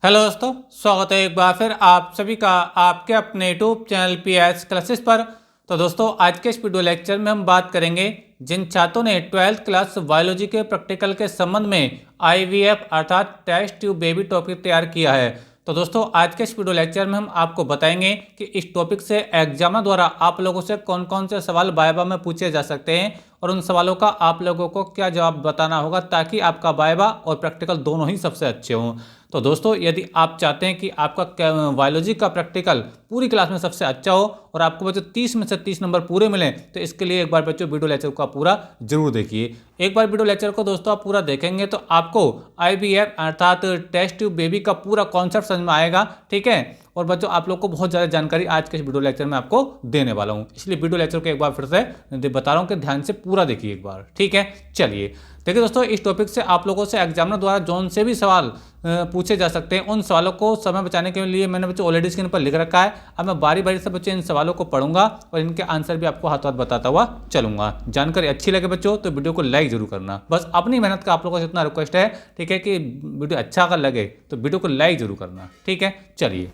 Hello दोस्तों, स्वागत है एक बार फिर आप सभी का आपके अपने यूट्यूब चैनल पीएस क्लासेस पर। तो दोस्तों, आज के इस वीडियो लेक्चर में हम बात करेंगे जिन छात्रों ने 12th क्लास बायोलॉजी के प्रैक्टिकल के संबंध में आईवीएफ अर्थात टेस्ट ट्यूब बेबी टॉपिक तैयार किया है। तो दोस्तों, आज के इस वीडियो लेक्चर में हम आपको बताएंगे कि इस टॉपिक से एग्जाम द्वारा आप लोगों से कौन कौन से सवाल वाइवा में पूछे जा सकते हैं और उन सवालों का आप लोगों को क्या जवाब बताना होगा ताकि आपका वाइवा और प्रैक्टिकल दोनों ही सबसे अच्छे हों। तो दोस्तों, यदि आप चाहते हैं कि आपका बायोलॉजी का प्रैक्टिकल पूरी क्लास में सबसे अच्छा हो और आपको बच्चों 30 में से 30 नंबर पूरे मिलें, तो इसके लिए एक बार बच्चों वीडियो लेक्चर को आप पूरा जरूर देखिए। एक बार वीडियो लेक्चर को दोस्तों आप पूरा देखेंगे तो आपको आईवीएफ अर्थात टेस्ट ट्यूब बेबी का पूरा कॉन्सेप्ट समझ में आएगा। ठीक है, और बच्चों आप लोग को बहुत ज़्यादा जानकारी आज के इस वीडियो लेक्चर में आपको देने वाला हूँ, इसलिए वीडियो लेक्चर को एक बार फिर से बता रहा हूँ कि ध्यान से पूरा देखिए एक बार। ठीक है, चलिए देखिए दोस्तों, इस टॉपिक से आप लोगों से एग्जामिनर द्वारा जोन से भी सवाल पूछे जा सकते हैं। उन सवालों को समय बचाने के लिए मैंने बच्चों ऑलरेडी स्क्रीन पर लिख रखा है। अब मैं बारी बारी से बच्चों इन सवालों को पढ़ूंगा और इनके आंसर भी आपको हाथों हाथ बताता हुआ चलूंगा। जानकारी अच्छी लगे बच्चों तो वीडियो को लाइक जरूर करना, बस अपनी मेहनत का आप लोगों से इतना रिक्वेस्ट है। ठीक है, कि वीडियो अच्छा अगर लगे तो वीडियो को लाइक जरूर करना। ठीक है, चलिए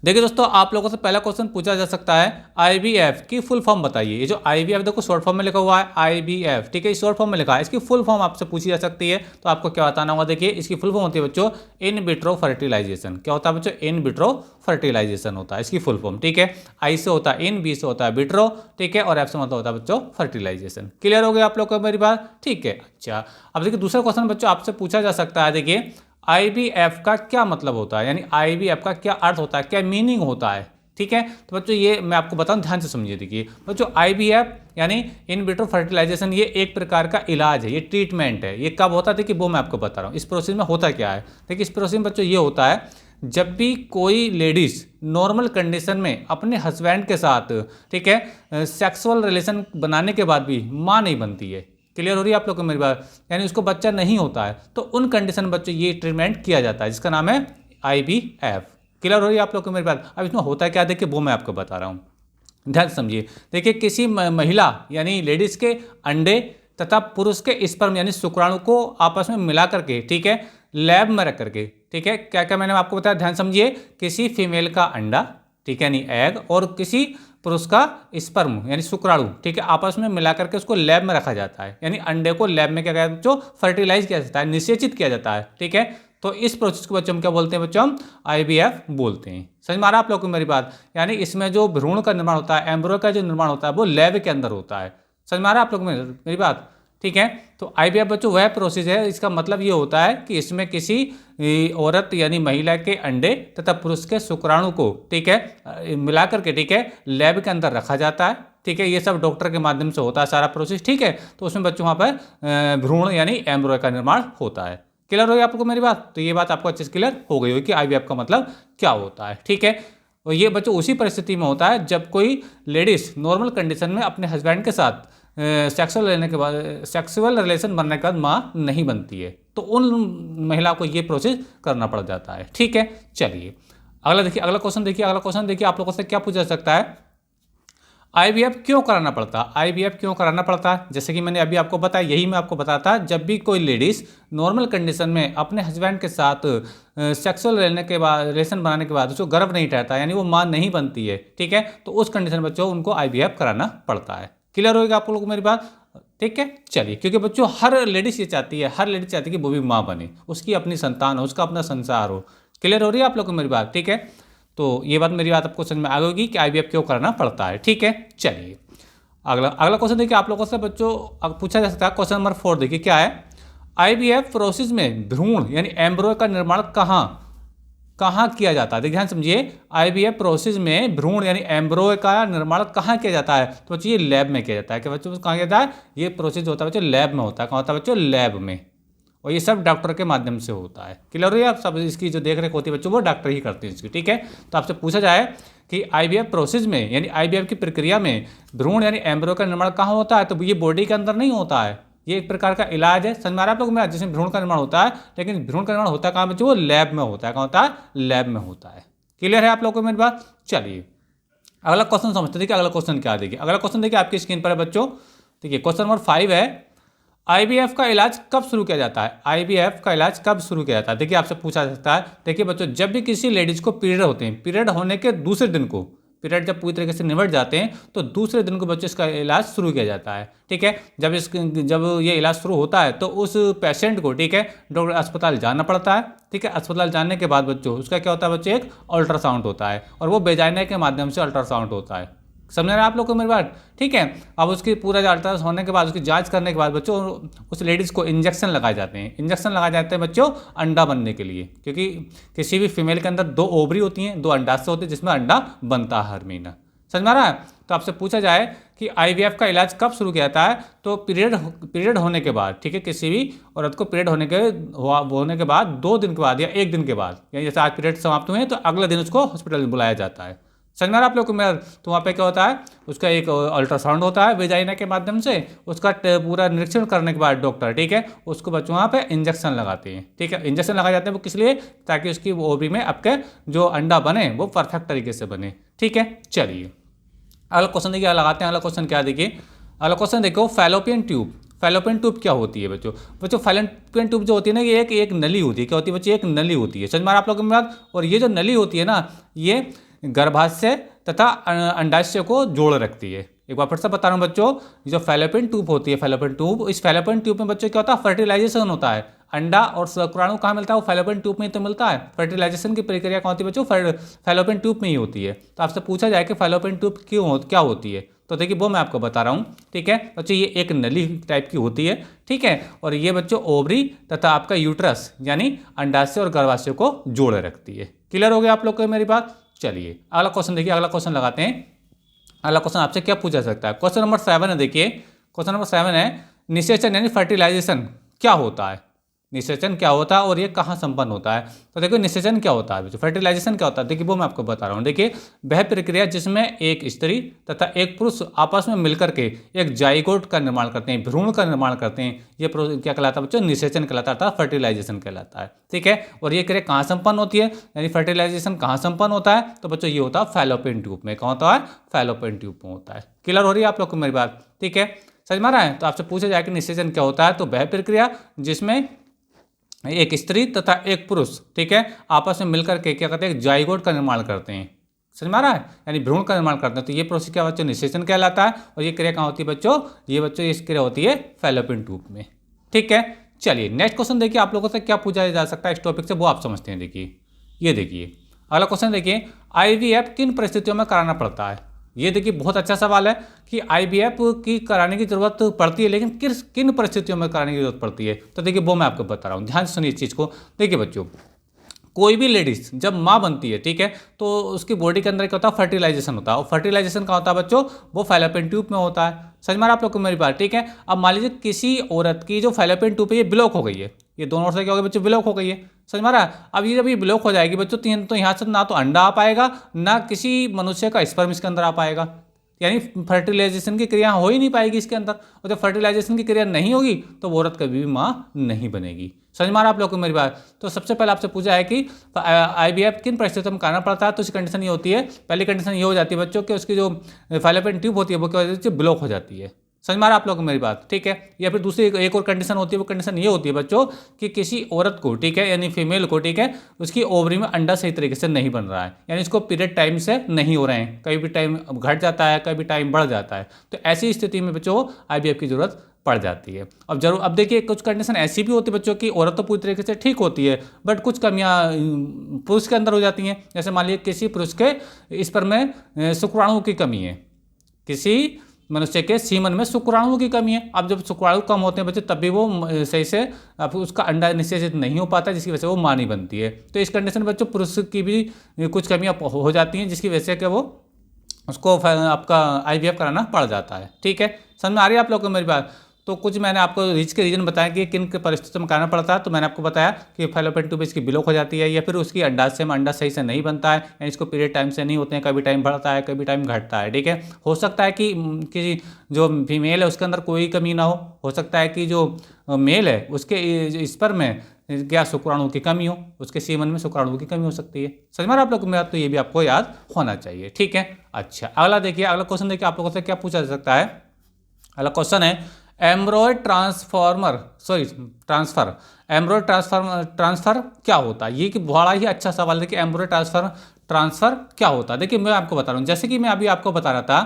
देखिए दोस्तों, आप लोगों से पहला क्वेश्चन पूछा जा सकता है आईवीएफ की फुल फॉर्म बताइए। ये जो आईवीएफ देखो शॉर्ट फॉर्म में लिखा हुआ है आईवीएफ, ठीक है, शॉर्ट फॉर्म में लिखा है। इसकी फुल फॉर्म आपसे पूछी जा सकती है, तो आपको क्या बताना होगा। देखिए इसकी फुल फॉर्म होती है बच्चों इन विट्रो फर्टिलाइजेशन। क्या होता है बच्चों? इन विट्रो फर्टिलाइजेशन होता है इसकी फुल फॉर्म। ठीक है, आई से होता है इन, बी से होता है विट्रो, ठीक है, और एफ से मतलब होता है बच्चों फर्टिलाइजेशन। क्लियर हो गया आप लोग को मेरी बात? ठीक है, अच्छा अब देखिए दूसरा क्वेश्चन बच्चों आपसे पूछा जा सकता है। देखिए आईवीएफ का क्या मतलब होता है, यानी आईवीएफ का क्या अर्थ होता है, क्या मीनिंग होता है। ठीक है, तो बच्चों ये मैं आपको बताऊं, ध्यान से समझिए। देखिए बच्चों, आईवीएफ यानी इन विट्रो फर्टिलाइजेशन ये एक प्रकार का इलाज है, ये ट्रीटमेंट है। ये कब होता है देखिए वो मैं आपको बता रहा हूँ। इस प्रोसेस में होता क्या है, देखिए इस प्रोसेस में बच्चों ये होता है जब भी कोई लेडीज नॉर्मल कंडीशन में अपने हस्बैंड के साथ, ठीक है, सेक्सुअल रिलेशन बनाने के बाद भी माँ नहीं बनती है। क्लियर हो रही है आप लोग को मेरी बात? यानी उसको बच्चा नहीं होता है, तो उन कंडीशन में बच्चों ये ट्रीटमेंट किया जाता है जिसका नाम है आईवीएफ। क्लियर हो रही है आप लोग को मेरी बात? अब इसमें होता है क्या देखिए वो मैं आपको बता रहा हूँ, ध्यान से समझिए। देखिए किसी महिला यानी लेडीज के अंडे तथा पुरुष के स्पर्म यानी शुक्राणु को आपस में मिला करके, ठीक है, लैब में रख करके, ठीक है, क्या क्या मैंने आपको बताया, ध्यान समझिए। किसी फीमेल का अंडा, ठीक है, यानी एग, और किसी पुरुष का स्पर्म यानी शुक्राणु, ठीक है, आपस में मिला करके उसको लैब में रखा जाता है। यानी अंडे को लैब में क्या कहते हैं बच्चों? फर्टिलाइज किया जाता है, निषेचित किया जाता है। ठीक है, तो इस प्रोसेस को बच्चों हम क्या बोलते हैं बच्चों? हम आईवीएफ बोलते हैं। समझ में आ रहा है आप लोग को मेरी बात? यानी इसमें जो भ्रूण का निर्माण होता है, एम्ब्रियो का जो निर्माण होता है वो लैब के अंदर होता है। समझ में आ रहा है आप लोग मेरी बात? ठीक है, तो आईवीएफ बच्चों वह प्रोसेस है, इसका मतलब ये होता है कि इसमें किसी औरत यानी महिला के अंडे तथा पुरुष के शुक्राणु को, ठीक है, मिलाकर के, ठीक है, लैब के अंदर रखा जाता है। ठीक है, ये सब डॉक्टर के माध्यम से होता है सारा प्रोसेस। ठीक है, तो उसमें बच्चों वहाँ पर भ्रूण यानी एम्ब्रियो का निर्माण होता है। क्लियर हो गई आपको मेरी बात? तो ये बात आपको अच्छे से क्लियर हो गई होगी कि आईवीएफ का मतलब क्या होता है। ठीक है, और ये बच्चों उसी परिस्थिति में होता है जब कोई लेडीज नॉर्मल कंडीशन में अपने हस्बैंड के साथ सेक्सुअल रिलेशन बनने के बाद माँ नहीं बनती है, तो उन महिला को ये प्रोसेस करना पड़ जाता है। ठीक है, चलिए अगला देखिए, अगला क्वेश्चन देखिए, अगला क्वेश्चन देखिए आप लोगों से क्या पूछा जा सकता है, आईवीएफ क्यों कराना पड़ता है? आईवीएफ क्यों कराना पड़ता है? जैसे कि मैंने अभी आपको बताया, यही मैं आपको बताया था, जब भी कोई लेडीज नॉर्मल कंडीशन में अपने हस्बैंड के साथ सेक्सुअल रिलेशन बनाने के बाद उसको गर्भ नहीं ठहरता, यानी वो माँ नहीं बनती है, ठीक है, तो उस कंडीशन में बच्चों उनको आईवीएफ कराना पड़ता है। क्लियर होगा आप लोगों को मेरी बात? ठीक है, चलिए, क्योंकि बच्चों हर लेडीज ये चाहती है, हर लेडीज चाहती है कि वो भी माँ बने, उसकी अपनी संतान हो, उसका अपना संसार हो। क्लियर हो रही है आप लोग को मेरी बात? ठीक है, तो ये बात मेरी बात आपको समझ में आ गई कि आईवीएफ क्यों करना पड़ता है। ठीक है, चलिए अगला अगला क्वेश्चन देखिए आप लोगों से बच्चों पूछा जा सकता है। क्वेश्चन नंबर 4 देखिए क्या है, आईवीएफ प्रोसेस में भ्रूण यानी एम्ब्रियो का निर्माण कहाँ किया जाता है? देखिए ध्यान समझिए, आईवीएफ प्रोसेस में भ्रूण यानी एम्ब्रियो का निर्माण कहाँ किया जाता है? तो बच्चों ये लैब में किया जाता है। कि बच्चों कहाँ किया जाता है? ये प्रोसेस होता है बच्चों लैब में होता है। कहाँ होता है बच्चों? लैब में, और ये सब डॉक्टर के माध्यम से होता है। क्लियर है? आप सब इसकी जो देख रेख होती है बच्चों वो डॉक्टर ही करते हैं इसकी। ठीक है, तो आपसे पूछा जाए कि आईवीएफ प्रोसेस में यानी आईवीएफ की प्रक्रिया में भ्रूण यानी एम्ब्रियो का निर्माण कहाँ होता है? तो ये बॉडी के अंदर नहीं होता है, ये एक प्रकार का इलाज है। समझ में आ रहा है आप लोग में? जिसमें भ्रूण का निर्माण होता है, लेकिन भ्रूण का निर्माण होता है कहाँ बच्चों? वो लैब में होता है। कहाँ होता है? लैब में होता है। क्लियर है आप लोग को मेरी बात? चलिए अगला क्वेश्चन समझते देखिए, अगला क्वेश्चन क्या देखिए, अगला क्वेश्चन देखिए आपकी स्क्रीन पर है बच्चों। देखिए क्वेश्चन नंबर 5 है, आईवीएफ का इलाज कब शुरू किया जाता है? आईवीएफ का इलाज कब शुरू किया जाता है? देखिए आपसे पूछा जा सकता है। देखिए बच्चों, जब भी किसी लेडीज को पीरियड होते हैं, पीरियड होने के दूसरे दिन को, पीरियड जब पूरी तरीके से निबट जाते हैं तो दूसरे दिन को बच्चों इसका इलाज शुरू किया जाता है। ठीक है, जब ये इलाज शुरू होता है तो उस पेशेंट को, ठीक है, डॉक्टर अस्पताल जाना पड़ता है। ठीक है, अस्पताल जाने के बाद बच्चों उसका क्या होता है बच्चों, एक अल्ट्रासाउंड होता है और वो वेजाइना के माध्यम से अल्ट्रासाउंड होता है। समझ रहे हैं आप लोग को मेरी बात? ठीक है, अब उसकी पूरा अल्ट्रासाउंड होने के बाद, उसकी जांच करने के बाद बच्चों उस लेडीज़ को इंजेक्शन लगाए जाते हैं। इंजेक्शन लगाए जाते हैं बच्चों अंडा बनने के लिए, क्योंकि किसी भी फीमेल के अंदर 2 ओवरी होती हैं, 2 अंडाशय होते हैं जिसमें अंडा बनता है हर महीना। समझ में आ रहा है? तो आपसे पूछा जाए कि आईवीएफ का इलाज कब शुरू किया जाता है, तो पीरियड होने के बाद। ठीक है, किसी भी औरत को पीरियड होने के बाद 2 दिन के बाद या 1 दिन के बाद, यानी जैसे आज पीरियड समाप्त हुए हैं तो अगले दिन उसको हॉस्पिटल में बुलाया जाता है। समझ में आ रहा है आप लोग को मेरा? तो वहाँ पे क्या होता है, उसका एक अल्ट्रासाउंड होता है वेजाइना के माध्यम से, उसका पूरा निरीक्षण करने के बाद डॉक्टर, ठीक है, उसको बच्चों वहाँ पे इंजेक्शन लगाते हैं। ठीक है, इंजेक्शन लगाए जाते हैं वो किस लिए, ताकि उसकी ओवरी में आपके जो अंडा बने वो परफेक्ट तरीके से बने। ठीक है, चलिए अगला क्वेश्चन देखिए, लगाते हैं अगला क्वेश्चन। क्या देखिए अगला क्वेश्चन, देखो फैलोपियन ट्यूब। फैलोपियन ट्यूब क्या होती है बच्चों फैलोपियन ट्यूब जो होती है ना, ये एक नली होती है। क्या होती है बच्चों? एक नली होती है। समझ में आप लोगों की बात? और ये जो नली होती है ना, ये गर्भाशय तथा अंडाशय को जोड़ रखती है। एक बार फिर से बता रहा हूँ बच्चों, जो फैलोपियन ट्यूब होती है, फैलोपियन ट्यूब, इस फैलोपियन ट्यूब में बच्चों क्या होता है, फर्टिलाइजेशन होता है। अंडा और शुक्राणु कहाँ मिलता है? वो फैलोपियन ट्यूब में ही तो मिलता है। फर्टिलाइजेशन की प्रक्रिया कहाँ होती है बच्चों? फैलोपियन ट्यूब में ही होती है। तो आपसे पूछा जाए कि फैलोपियन ट्यूब क्या होती है, तो देखिए वो मैं आपको बता रहा हूँ। ठीक है बच्चों, ये एक नली टाइप की होती है। ठीक है, और ये बच्चों ओवरी तथा आपका यूट्रस यानी अंडाशय और गर्भाशय को जोड़े रखती है। क्लियर हो गया आप लोग को मेरी बात? चलिए अगला क्वेश्चन देखिए, अगला क्वेश्चन लगाते हैं। अगला क्वेश्चन आपसे क्या पूछा सकता है? क्वेश्चन नंबर 7 है। देखिए क्वेश्चन नंबर 7 है, निषेचन यानी फर्टिलाइजेशन क्या होता है? निषेचन क्या होता है और ये कहाँ संपन्न होता है? तो देखो निषेचन क्या होता है, फर्टिलाइजेशन क्या होता है, देखिए वो मैं आपको बता रहा हूँ। देखिए वह प्रक्रिया जिसमें एक स्त्री तथा एक पुरुष आपस में मिलकर के एक जाइगोट का निर्माण करते हैं, भ्रूण का निर्माण करते हैं, ये क्या कहलाता है बच्चों? निषेचन कहलाता है, फर्टिलाइजेशन कहलाता है। ठीक है, और ये क्रिया कहाँ संपन्न होती है, यानी फर्टिलाइजेशन कहाँ संपन्न होता है? तो बच्चों ये होता है फैलोपियन ट्यूब में। कहाँ होता है? फैलोपियन ट्यूब में होता है। क्लियर हो रही है आप लोग को मेरी बात? ठीक है, समझ में आ रहा है? तो आपसे पूछा जाए कि निषेचन क्या होता है, तो वह प्रक्रिया जिसमें एक स्त्री तथा एक पुरुष, ठीक है, आपस में मिलकर के क्या करते हैं? जाइगोट का निर्माण करते हैं। समझ में आ रहा है? यानी भ्रूण का निर्माण करते हैं। तो ये प्रोसेस क्या बच्चों? निषेचन कहलाता है। और ये क्रिया कहाँ होती है बच्चों? ये बच्चों इस क्रिया होती है फैलोपियन ट्यूब में। ठीक है, चलिए नेक्स्ट क्वेश्चन देखिए, आप लोगों से क्या पूछा जा सकता है इस टॉपिक से, वो आप समझते हैं। देखिए ये देखिए अगला क्वेश्चन देखिए, आईवीएफ किन परिस्थितियों में कराना पड़ता है? ये देखिए बहुत अच्छा सवाल है कि आईवीएफ की कराने की जरूरत पड़ती है, लेकिन किन परिस्थितियों में कराने की जरूरत पड़ती है? तो देखिए वो मैं आपको बता रहा हूँ, ध्यान से सुनिए इस चीज़ को। देखिए बच्चों, कोई भी लेडीज जब माँ बनती है, ठीक है, तो उसकी बॉडी के अंदर क्या होता है? फर्टिलाइजेशन होता है। और फर्टिलाइजेशन कहाँ होता है बच्चों? वो फैलोपियन ट्यूब में होता है। समझ में आ रहा है आप लोग को मेरी बात? ठीक है, अब मान लीजिए किसी औरत की जो फैलोपियन ट्यूब है ये ब्लॉक हो गई है, ये दोनों ओर से क्या हो गया बच्चों? ब्लॉक हो गई है। समझ में आ रहा है? अब ये जब ये ब्लॉक हो जाएगी बच्चों, तो यहाँ से ना तो अंडा आ पाएगा, ना किसी मनुष्य का स्पर्म इसके अंदर आ पाएगा, यानी फर्टिलाइजेशन की क्रिया हो ही नहीं पाएगी इसके अंदर। और जब फर्टिलाइजेशन की क्रिया नहीं होगी तो वो औरत कभी भी माँ नहीं बनेगी। समझ में आ रहा आप लोग को मेरी बात? तो सबसे पहले आपसे पूछा है कि आईवीएफ किन परिस्थितियों में कराना पड़ता है, तो उसकी कंडीशन ये होती है, पहली कंडीशन ये हो जाती है बच्चों कि उसकी जो फैलोपियन ट्यूब होती है वो क्या होती है? ब्लॉक हो जाती है। समझ में आ रहा आप लोग को मेरी बात? ठीक है, या फिर दूसरी एक और कंडीशन होती है, वो कंडीशन ये होती है बच्चों कि किसी औरत को, ठीक है, यानी फीमेल को, ठीक है, उसकी ओवरी में अंडा सही तरीके से नहीं बन रहा है, यानी इसको पीरियड टाइम से नहीं हो रहे हैं, कभी भी टाइम घट जाता है, कभी टाइम बढ़ जाता है। तो ऐसी स्थिति में बच्चों आईवीएफ की जरूरत पड़ जाती है। अब देखिए कुछ कंडीशन ऐसी भी होती है बच्चों की, औरत तो पूरी तरीके से ठीक होती है, बट कुछ कमियां पुरुष के अंदर हो जाती हैं। जैसे मान लीजिए किसी पुरुष के स्पर्म में शुक्राणु की कमी है, किसी मनुष्य के सीमन में शुक्राणुओं की कमी है। अब जब शुक्राणु कम होते हैं बच्चे, तब भी वो सही से अब उसका अंडा निषेचित नहीं हो पाता, जिसकी वजह से वो मां नहीं बनती है। तो इस कंडीशन में बच्चों पुरुष की भी कुछ कमियां हो जाती हैं, जिसकी वजह से क्या वो उसको आपका आईवीएफ कराना पड़ जाता है। ठीक है, समझ में आ रही है आप लोगों को मेरी बात? तो कुछ मैंने आपको इसके रीजन बताया कि किन परिस्थितियों में कराना पड़ता है। तो मैंने आपको बताया कि फैलोपियन ट्यूब इसकी ब्लॉक हो जाती है, या फिर उसकी अंडाशय में अंडा सही से नहीं बनता है, यानी इसको पीरियड टाइम से नहीं होते हैं, कभी टाइम बढ़ता है, कभी टाइम घटता है। ठीक है, हो सकता है कि किसी जो फीमेल है उसके अंदर कोई कमी ना हो सकता है कि जो मेल है उसके स्पर्म में क्या शुक्राणु की कमी हो, उसके सीमन में शुक्राणु की कमी हो सकती है। समझ में आप लोग मेरा? तो ये भी आपको याद होना चाहिए। ठीक है, अच्छा अगला देखिए, अगला क्वेश्चन देखिए आप लोगों से क्या पूछा जा सकता है। अगला क्वेश्चन है, एम्ब्रॉयड ट्रांसफर एम्ब्रॉयड ट्रांसफर क्या होता है? ये कि बड़ा ही अच्छा सवाल है कि एम्ब्रॉयड ट्रांसफर क्या होता है। देखिए मैं आपको बता रहा हूँ, जैसे कि मैं अभी आपको बता रहा था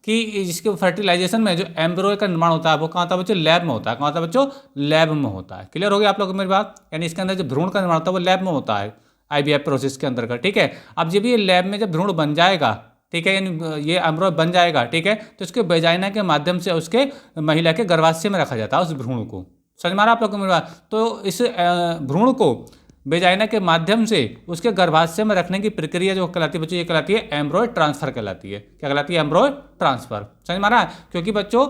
कि इसके फर्टिलाइजेशन में जो एम्ब्रॉय का निर्माण होता है वो कहाँ होता है बच्चों? लैब में होता है। कहाँ होता है बच्चों? लैब में होता है। क्लियर हो गया आप लोगों को मेरी बात? यानी इसके अंदर जो भ्रूण का निर्माण होता है वो लैब में होता है, IVF प्रोसेस के अंतर्गत। ठीक है, अब जब ये लैब में जब भ्रूण बन जाएगा, ठीक है, यानी ये एम्ब्रॉय बन जाएगा, ठीक है, तो इसके वेजाइना के माध्यम से उसके महिला के गर्भाशय में रखा जाता है उस भ्रूण को। समझ में आ रहा आप लोगों को मेरी बात? तो इस भ्रूण को वेजाइना के माध्यम से उसके गर्भाशय में रखने की प्रक्रिया जो कहलाती है बच्चों, ये कहलाती है एम्ब्रॉय ट्रांसफर कहलाती है। क्या कहलाती है? एम्ब्रॉय ट्रांसफर। समझ में आ रहा है? क्योंकि बच्चों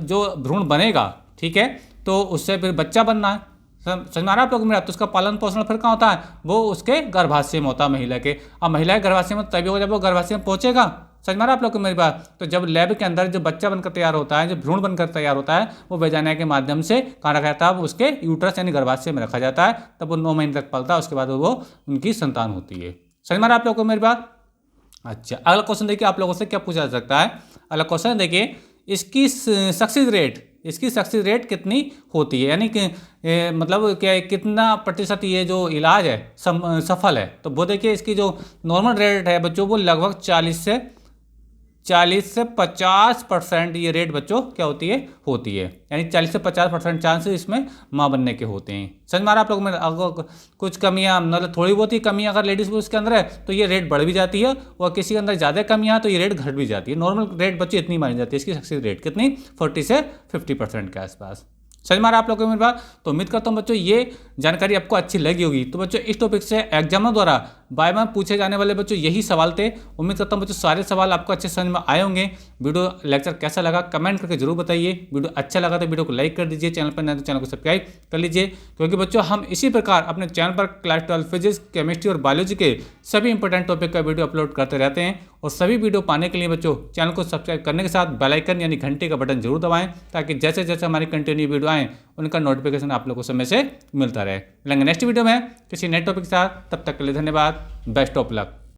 जो भ्रूण बनेगा, ठीक है, तो उससे फिर बच्चा बनना है। समझ में आ रहा है आप लोगों को मेरा? तो उसका पालन पोषण फिर कहाँ होता है? वो उसके गर्भाशय में होता है, महिला के। अब महिला के गर्भाशय में तभी होगा जब वो गर्भाशय में पहुंचेगा। समझ में आ रहा है आप लोग को मेरी बात? तो जब लैब के अंदर जो बच्चा बनकर तैयार होता है, जो भ्रूण बनकर तैयार होता है, वो वेजाइना के माध्यम से कहाँ रखा जाता है? उसके यूट्रस यानी गर्भाशय में रखा जाता है। तब वो 9 महीने तक पलता है, उसके बाद वो उनकी संतान होती है। समझ में आ रहा है आप लोग को मेरी बात? अच्छा, अगला क्वेश्चन देखिए आप लोगों से क्या पूछा जा सकता है। अगला क्वेश्चन देखिए, इसकी सक्सेस रेट कितनी होती है, यानी कि मतलब क्या कितना प्रतिशत ये जो इलाज है सफल है। तो वो देखिए इसकी जो नॉर्मल रेट है बच्चों वो लगभग 40 से 50% ये रेट बच्चों क्या होती है, यानी 40 से 50% चांसेस इसमें माँ बनने के होते हैं। समझ में आ रहा आप लोगों में? अगर कुछ कमियां मतलब थोड़ी बहुत ही कमियां अगर लेडीज पुरुष के अंदर है तो ये रेट बढ़ भी जाती है, और किसी के अंदर ज़्यादा कमियां तो ये रेट घट भी जाती है। नॉर्मल रेट बच्चे इतनी मानी जाती है इसकी सक्सेस रेट कितनी? 40 से 50% के आसपास। समझ में आ रहा आप लोगों को मेरी बात? तो उम्मीद करता हूँ बच्चों ये जानकारी आपको अच्छी लगी होगी। तो बच्चों इस टॉपिक से एग्जामों द्वारा बाय बाय पूछे जाने वाले बच्चों यही सवाल थे। उम्मीद करता हूँ बच्चों सारे सवाल आपको अच्छे समझ में आए होंगे। वीडियो लेक्चर कैसा लगा कमेंट करके जरूर बताइए। वीडियो अच्छा लगा तो वीडियो को लाइक कर दीजिए, चैनल पर नए तो चैनल को सब्सक्राइब कर लीजिए, क्योंकि बच्चों हम इसी प्रकार अपने चैनल पर क्लास 12 फिजिक्स, केमिस्ट्री और बायोलॉजी के सभी इंपॉर्टेंट टॉपिक का वीडियो अपलोड करते रहते हैं। और सभी वीडियो पाने के लिए बच्चों चैनल को सब्सक्राइब करने के साथ बेल आइकन यानी घंटे का बटन जरूर दबाएं, ताकि जैसे जैसे हमारी कंटिन्यू वीडियो आएँ उनका नोटिफिकेशन आप लोगों को समय से मिलता रहे। मिलेंगे नेक्स्ट वीडियो में किसी नए टॉपिक के साथ, तब तक के लिए धन्यवाद। Best of luck.